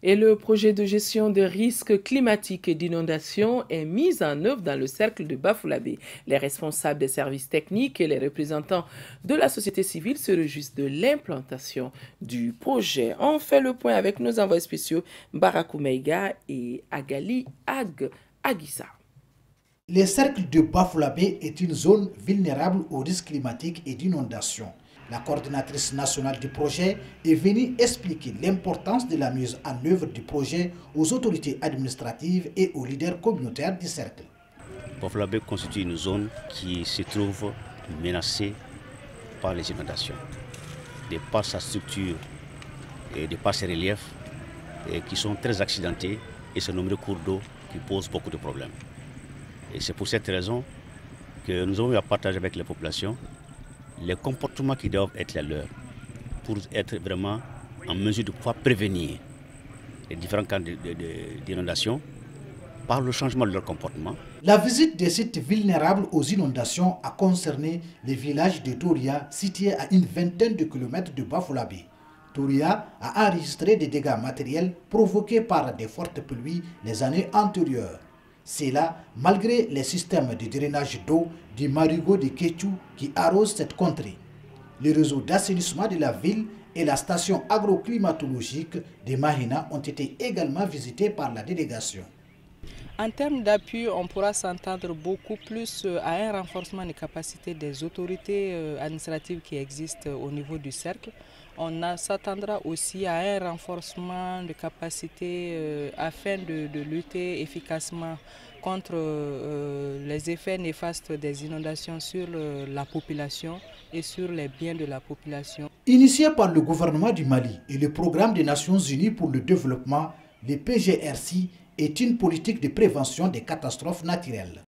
Et le projet de gestion des risques climatiques et d'inondation est mis en œuvre dans le cercle de Bafoussam. Les responsables des services techniques et les représentants de la société civile se réjouissent de l'implantation du projet. On fait le point avec nos envoyés spéciaux Barakou Meiga et Agali Aguissa. Le cercle de Bafoussam est une zone vulnérable aux risques climatiques et d'inondation. La coordinatrice nationale du projet est venue expliquer l'importance de la mise en œuvre du projet aux autorités administratives et aux leaders communautaires du cercle. Bafoussam constitue une zone qui se trouve menacée par les inondations, de par sa structure et de par ses reliefs qui sont très accidentés et ses nombreux cours d'eau qui posent beaucoup de problèmes. Et c'est pour cette raison que nous avons eu à partager avec les populations les comportements qui doivent être les leurs pour être vraiment en mesure de pouvoir prévenir les différents cas d'inondation par le changement de leur comportement. La visite des sites vulnérables aux inondations a concerné les villages de Touria situés à une vingtaine de kilomètres de Bafoussam. Touria a enregistré des dégâts matériels provoqués par des fortes pluies les années antérieures. C'est là, malgré les systèmes de drainage d'eau du marigot de Kéchou qui arrosent cette contrée. Le réseau d'assainissement de la ville et la station agroclimatologique de Mahina ont été également visités par la délégation. En termes d'appui, on pourra s'entendre beaucoup plus à un renforcement des capacités des autorités administratives qui existent au niveau du cercle. On s'attendra aussi à un renforcement de capacités afin de lutter efficacement contre les effets néfastes des inondations sur la population et sur les biens de la population. Initié par le gouvernement du Mali et le Programme des Nations Unies pour le développement, le PGRC est une politique de prévention des catastrophes naturelles.